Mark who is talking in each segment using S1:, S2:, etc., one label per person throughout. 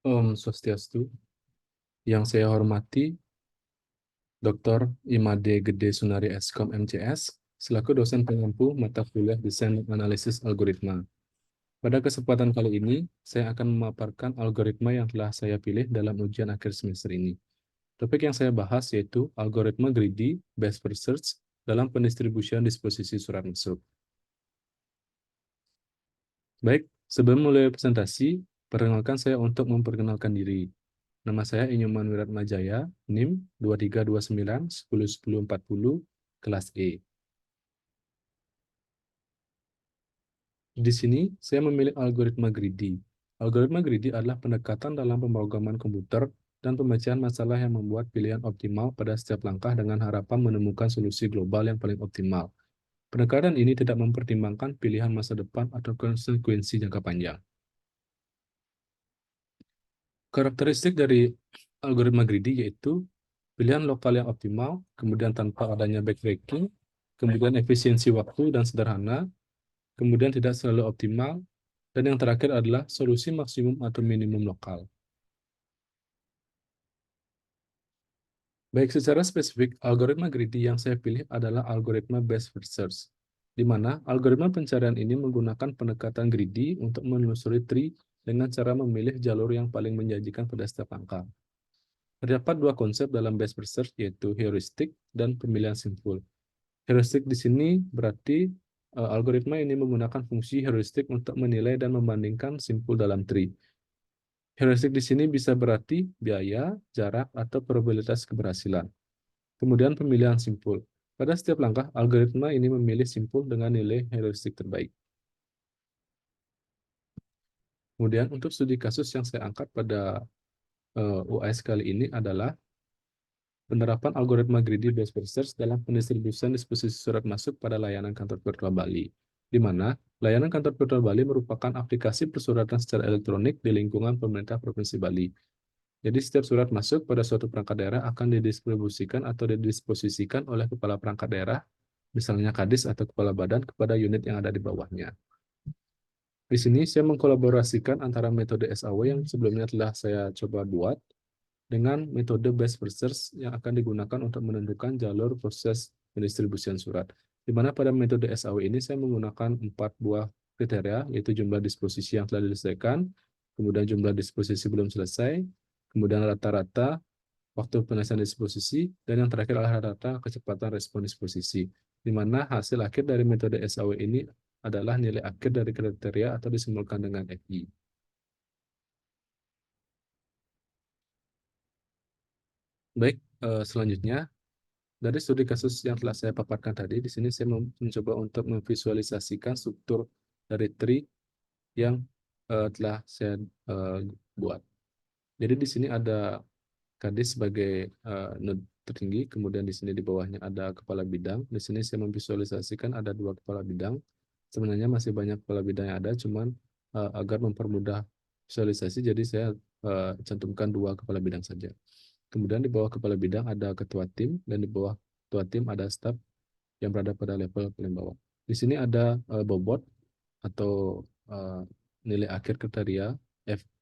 S1: Om Swastiastu, yang saya hormati Dr. Imade Gede Sunari Eskom MCS, selaku dosen pengampu mata kuliah Desain dan Analisis Algoritma. Pada kesempatan kali ini, saya akan memaparkan algoritma yang telah saya pilih dalam ujian akhir semester ini. Topik yang saya bahas yaitu algoritma greedy best first search dalam pendistribusian disposisi surat masuk. Baik, sebelum mulai presentasi, perkenalkan saya untuk memperkenalkan diri. Nama saya Inyuman Wiratmajaya, NIM 2329 101040, kelas E. Di sini, saya memilih algoritma greedy. Algoritma greedy adalah pendekatan dalam pemrograman komputer dan pemecahan masalah yang membuat pilihan optimal pada setiap langkah dengan harapan menemukan solusi global yang paling optimal. Pendekatan ini tidak mempertimbangkan pilihan masa depan atau konsekuensi jangka panjang. Karakteristik dari algoritma greedy yaitu pilihan lokal yang optimal, kemudian tanpa adanya backtracking, kemudian efisiensi waktu dan sederhana, kemudian tidak selalu optimal, dan yang terakhir adalah solusi maksimum atau minimum lokal. Baik, secara spesifik, algoritma greedy yang saya pilih adalah algoritma best first search, di mana algoritma pencarian ini menggunakan pendekatan greedy untuk menelusuri tree dengan cara memilih jalur yang paling menjanjikan pada setiap langkah. Terdapat dua konsep dalam best first search, yaitu heuristik dan pemilihan simpul. Heuristik di sini berarti algoritma ini menggunakan fungsi heuristik untuk menilai dan membandingkan simpul dalam tree. Heuristik di sini bisa berarti biaya, jarak, atau probabilitas keberhasilan. Kemudian pemilihan simpul. Pada setiap langkah, algoritma ini memilih simpul dengan nilai heuristik terbaik. Kemudian untuk studi kasus yang saya angkat pada UAS kali ini adalah penerapan algoritma greedy based search dalam pendistribusian disposisi surat masuk pada layanan kantor virtual Bali, di mana layanan kantor virtual Bali merupakan aplikasi persuratan secara elektronik di lingkungan pemerintah Provinsi Bali. Jadi setiap surat masuk pada suatu perangkat daerah akan didistribusikan atau didisposisikan oleh kepala perangkat daerah, misalnya Kadis atau kepala badan, kepada unit yang ada di bawahnya. Di sini saya mengkolaborasikan antara metode SAW yang sebelumnya telah saya coba buat dengan metode best first search yang akan digunakan untuk menentukan jalur proses pendistribusian surat. Di mana pada metode SAW ini saya menggunakan 4 buah kriteria, yaitu jumlah disposisi yang telah diselesaikan, kemudian jumlah disposisi belum selesai, kemudian rata-rata waktu penyelesaian disposisi, dan yang terakhir adalah rata kecepatan respon disposisi, di mana hasil akhir dari metode SAW ini adalah nilai akhir dari kriteria atau disimbolkan dengan FI. Baik, selanjutnya, dari studi kasus yang telah saya paparkan tadi, di sini saya mencoba untuk memvisualisasikan struktur dari tree yang telah saya buat. Jadi di sini ada Kadis sebagai node tertinggi, kemudian di sini di bawahnya ada kepala bidang. Di sini saya memvisualisasikan ada dua kepala bidang. Sebenarnya masih banyak kepala bidang yang ada, cuman agar mempermudah visualisasi, jadi saya cantumkan dua kepala bidang saja. Kemudian di bawah kepala bidang ada ketua tim, dan di bawah ketua tim ada staf yang berada pada level paling bawah. Di sini ada bobot atau nilai akhir kriteria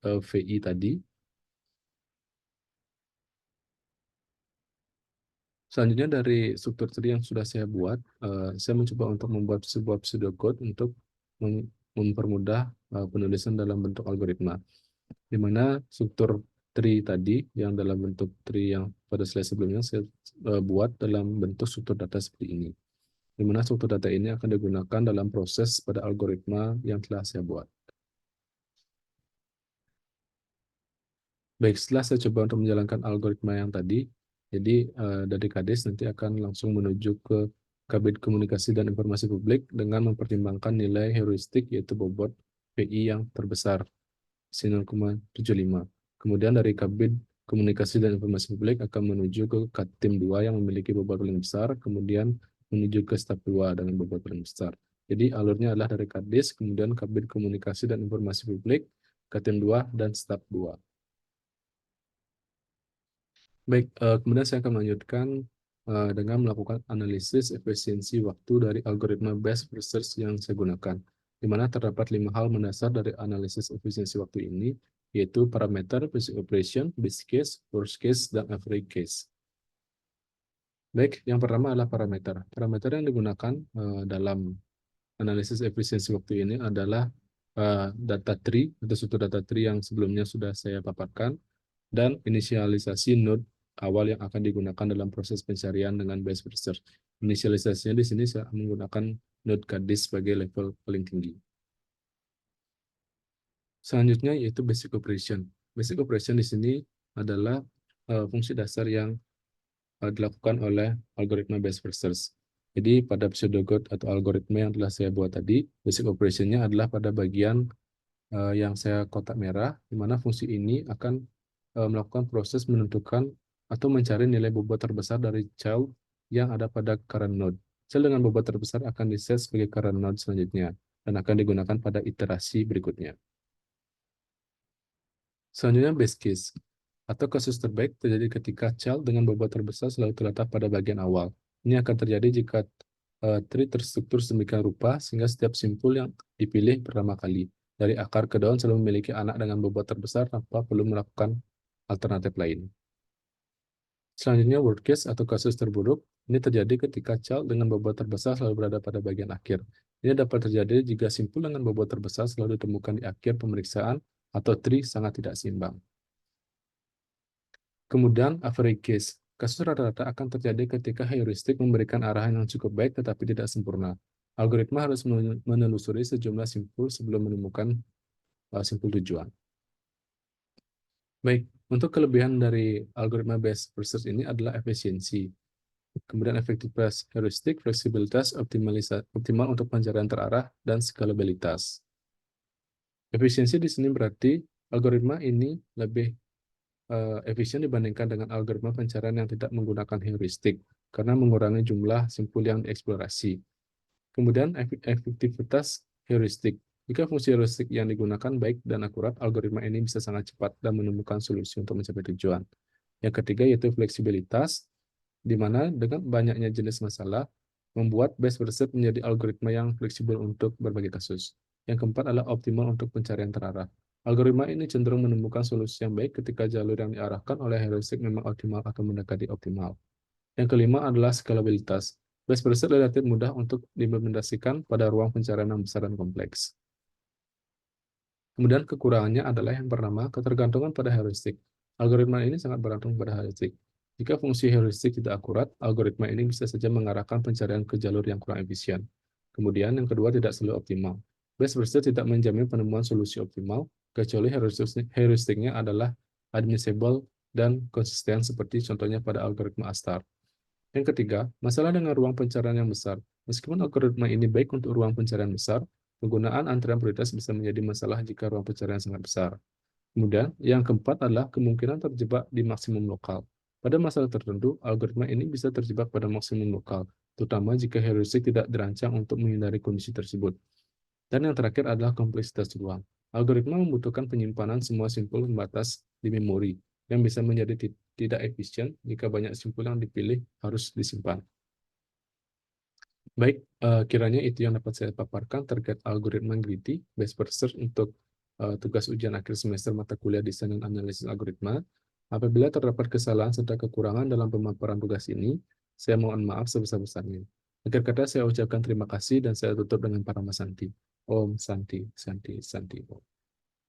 S1: VI tadi. Selanjutnya dari struktur tree yang sudah saya buat, saya mencoba untuk membuat sebuah pseudocode untuk mempermudah penulisan dalam bentuk algoritma, di mana struktur tree tadi yang dalam bentuk tree yang pada slide sebelumnya saya buat dalam bentuk struktur data seperti ini, di mana struktur data ini akan digunakan dalam proses pada algoritma yang telah saya buat. Baik, setelah saya coba untuk menjalankan algoritma yang tadi, jadi dari Kades nanti akan langsung menuju ke Kabin Komunikasi dan Informasi Publik dengan mempertimbangkan nilai heuristik, yaitu bobot PI yang terbesar, 0,75. Kemudian dari Kabin Komunikasi dan Informasi Publik akan menuju ke Katim 2 yang memiliki bobot paling besar, kemudian menuju ke Staf 2 dengan bobot paling besar. Jadi alurnya adalah dari Kades, kemudian Kabin Komunikasi dan Informasi Publik, Katim 2, dan Staf 2. Baik, kemudian saya akan melanjutkan dengan melakukan analisis efisiensi waktu dari algoritma best research yang saya gunakan, di mana terdapat 5 hal mendasar dari analisis efisiensi waktu ini, yaitu parameter, basic operation, base case, worst case, dan average case. Baik, yang pertama adalah parameter. Parameter yang digunakan dalam analisis efisiensi waktu ini adalah data tree atau suatu data tree yang sebelumnya sudah saya paparkan, dan inisialisasi node awal yang akan digunakan dalam proses pencarian dengan best first search. Inisialisasinya di sini saya menggunakan node KDIS sebagai level paling tinggi. Selanjutnya yaitu basic operation. Basic operation di sini adalah fungsi dasar yang dilakukan oleh algoritma best first search. Jadi pada pseudocode atau algoritma yang telah saya buat tadi, basic operation-nya adalah pada bagian yang saya kotak merah, di mana fungsi ini akan melakukan proses menentukan atau mencari nilai bobot terbesar dari child yang ada pada current node. Child dengan bobot terbesar akan diset sebagai current node selanjutnya, dan akan digunakan pada iterasi berikutnya. Selanjutnya base case, atau kasus terbaik terjadi ketika child dengan bobot terbesar selalu terletak pada bagian awal. Ini akan terjadi jika tree terstruktur sedemikian rupa sehingga setiap simpul yang dipilih pertama kali dari akar ke daun selalu memiliki anak dengan bobot terbesar tanpa perlu melakukan alternatif lain. Selanjutnya worst case atau kasus terburuk. Ini terjadi ketika child dengan bobot terbesar selalu berada pada bagian akhir. Ini dapat terjadi jika simpul dengan bobot terbesar selalu ditemukan di akhir pemeriksaan atau tree sangat tidak seimbang. Kemudian average case. Kasus rata-rata akan terjadi ketika heuristik memberikan arahan yang cukup baik tetapi tidak sempurna. Algoritma harus menelusuri sejumlah simpul sebelum menemukan simpul tujuan. Baik, untuk kelebihan dari algoritma based research ini adalah efisiensi. Kemudian efektivitas heuristik, fleksibilitas, optimal untuk pencarian terarah, dan scalabilitas. Efisiensi di sini berarti algoritma ini lebih efisien dibandingkan dengan algoritma pencarian yang tidak menggunakan heuristik, karena mengurangi jumlah simpul yang dieksplorasi. Kemudian efektivitas heuristik. Jika fungsi heuristik yang digunakan baik dan akurat, algoritma ini bisa sangat cepat dan menemukan solusi untuk mencapai tujuan. Yang ketiga yaitu fleksibilitas, di mana dengan banyaknya jenis masalah, membuat best research menjadi algoritma yang fleksibel untuk berbagai kasus. Yang keempat adalah optimal untuk pencarian terarah. Algoritma ini cenderung menemukan solusi yang baik ketika jalur yang diarahkan oleh heuristik memang optimal atau mendekati optimal. Yang kelima adalah scalabilitas. Best research relatif mudah untuk diimplementasikan pada ruang pencarian yang besar dan kompleks. Kemudian kekurangannya adalah yang pertama, ketergantungan pada heuristik. Algoritma ini sangat bergantung pada heuristik. Jika fungsi heuristik tidak akurat, algoritma ini bisa saja mengarahkan pencarian ke jalur yang kurang efisien. Kemudian yang kedua, tidak selalu optimal. Best research tidak menjamin penemuan solusi optimal, kecuali heuristiknya adalah admissible dan konsisten seperti contohnya pada algoritma ASTAR. Yang ketiga, masalah dengan ruang pencarian yang besar. Meskipun algoritma ini baik untuk ruang pencarian besar, penggunaan antrian prioritas bisa menjadi masalah jika ruang pencarian sangat besar. Kemudian, yang keempat adalah kemungkinan terjebak di maksimum lokal. Pada masalah tertentu, algoritma ini bisa terjebak pada maksimum lokal, terutama jika heuristik tidak dirancang untuk menghindari kondisi tersebut. Dan yang terakhir adalah kompleksitas ruang. Algoritma membutuhkan penyimpanan semua simpul pembatas di memori, yang bisa menjadi tidak efisien jika banyak simpul yang dipilih harus disimpan. Baik, kiranya itu yang dapat saya paparkan terkait algoritma greedy based research untuk tugas ujian akhir semester mata kuliah desain dan analisis algoritma. Apabila terdapat kesalahan serta kekurangan dalam pemaparan tugas ini, saya mohon maaf sebesar-besarnya. Akhir kata saya ucapkan terima kasih dan saya tutup dengan para Santi. Om Santi, Santi, Santi. Om.